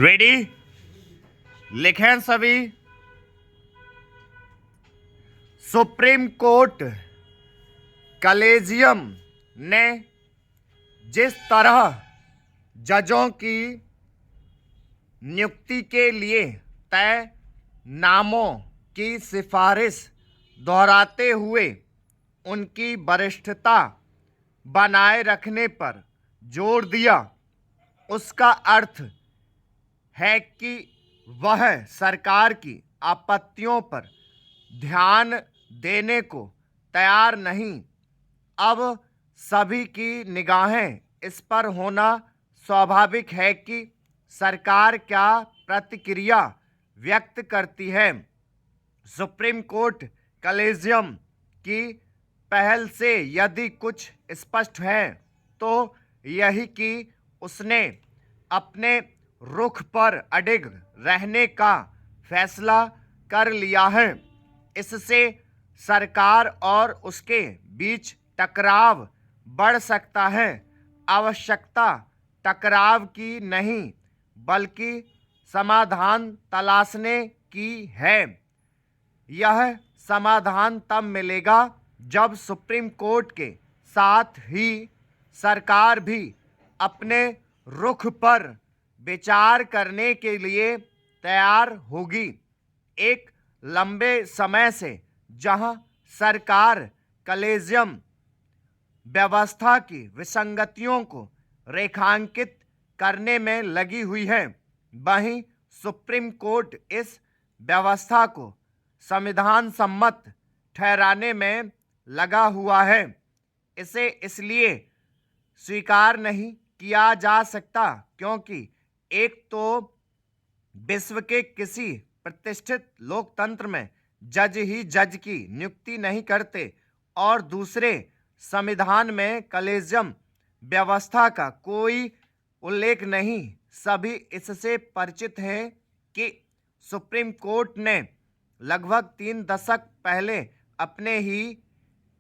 Ready? लिखें सभी। Supreme court collegium ने जिस तरह जजों की नियुक्ति के लिए तय नामों की सिफारिश दोहराते हुए उनकी वरिष्ठता बनाए रखने पर जोर दिया, उसका अर्थ है कि वह सरकार की आपत्तियों पर ध्यान देने को तैयार नहीं। अब सभी की निगाहें इस पर होना स्वाभाविक है कि सरकार क्या प्रतिक्रिया व्यक्त करती है। सुप्रीम कोर्ट कलेजियम की पहल से यदि कुछ स्पष्ट है तो यही कि उसने अपने रुख पर अडिग रहने का फैसला कर लिया है। इससे सरकार और उसके बीच टकराव बढ़ सकता है। आवश्यकता टकराव की नहीं बल्कि समाधान तलाशने की है। यह समाधान तब मिलेगा जब सुप्रीम कोर्ट के साथ ही सरकार भी अपने रुख पर विचार करने के लिए तैयार होगी। एक लंबे समय से जहां सरकार कलेजियम व्यवस्था की विसंगतियों को रेखांकित करने में लगी हुई है, वहीं सुप्रीम कोर्ट इस व्यवस्था को संविधान सम्मत ठहराने में लगा हुआ है। इसे इसलिए स्वीकार नहीं किया जा सकता क्योंकि एक तो विश्व के किसी प्रतिष्ठित लोकतंत्र में जज ही जज की नियुक्ति नहीं करते और दूसरे संविधान में कलेजियम व्यवस्था का कोई उल्लेख नहीं। सभी इससे परिचित हैं कि सुप्रीम कोर्ट ने लगभग 3 दशक पहले अपने ही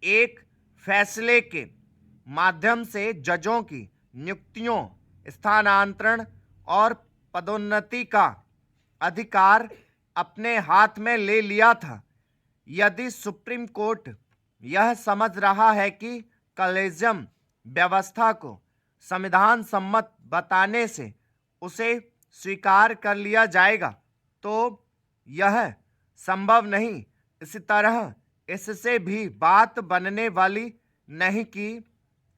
एक फैसले के माध्यम से जजों की नियुक्तियों, स्थानांतरण और पदोन्नति का अधिकार अपने हाथ में ले लिया था। यदि सुप्रीम कोर्ट यह समझ रहा है कि कलेजियम व्यवस्था को संविधान सम्मत बताने से उसे स्वीकार कर लिया जाएगा तो यह संभव नहीं। इसी तरह इससे भी बात बनने वाली नहीं कि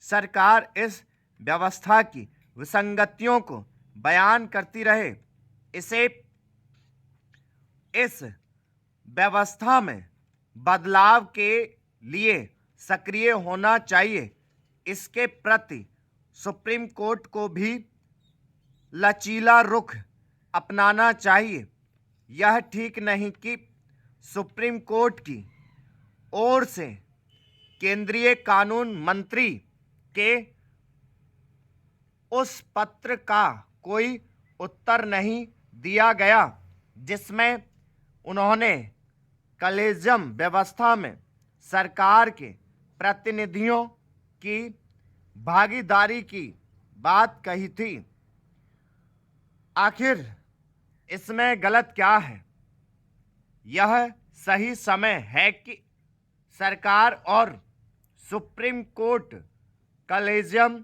सरकार इस व्यवस्था की विसंगतियों को बयान करती रहे। इसे इस व्यवस्था में बदलाव के लिए सक्रिय होना चाहिए। इसके प्रति सुप्रीम कोर्ट को भी लचीला रुख अपनाना चाहिए। यह ठीक नहीं कि सुप्रीम कोर्ट की ओर से केंद्रीय कानून मंत्री के उस पत्र का कोई उत्तर नहीं दिया गया जिसमें उन्होंने कलेजियम व्यवस्था में सरकार के प्रतिनिधियों की भागीदारी की बात कही थी। आखिर इसमें गलत क्या है? यह सही समय है कि सरकार और सुप्रीम कोर्ट कलेजियम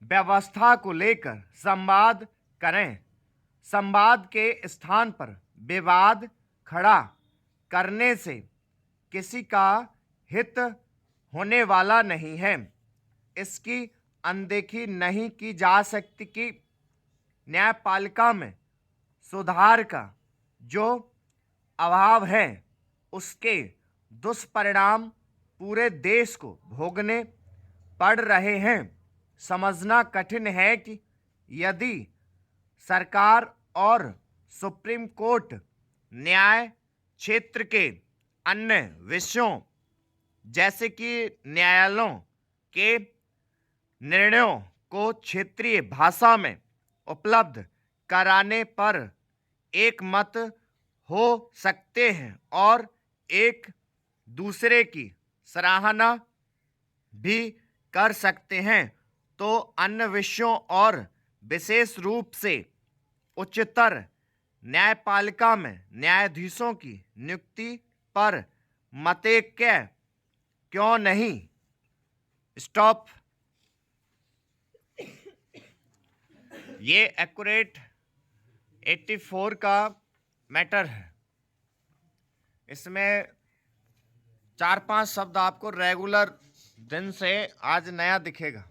व्यवस्था को लेकर संवाद करें। संवाद के स्थान पर विवाद खड़ा करने से किसी का हित होने वाला नहीं है। इसकी अनदेखी नहीं की जा सकती कि न्यायपालिका में सुधार का जो अभाव है उसके दुष्परिणाम पूरे देश को भोगने पड़ रहे हैं। समझना कठिन है कि यदि सरकार और सुप्रीम कोर्ट न्याय क्षेत्र के अन्य विषयों जैसे कि न्यायालयों के निर्णयों को क्षेत्रीय भाषा में उपलब्ध कराने पर एक मत हो सकते हैं और एक दूसरे की सराहना भी कर सकते हैं, तो अन्य विषयों और विशेष रूप से उच्चतर न्यायपालिका में न्यायाधीशों की नियुक्ति पर मतैक्य क्यों नहीं? स्टॉप। ये एक्यूरेट 84 का मैटर है। इसमें 4-5 शब्द आपको रेगुलर दिन से आज नया दिखेगा।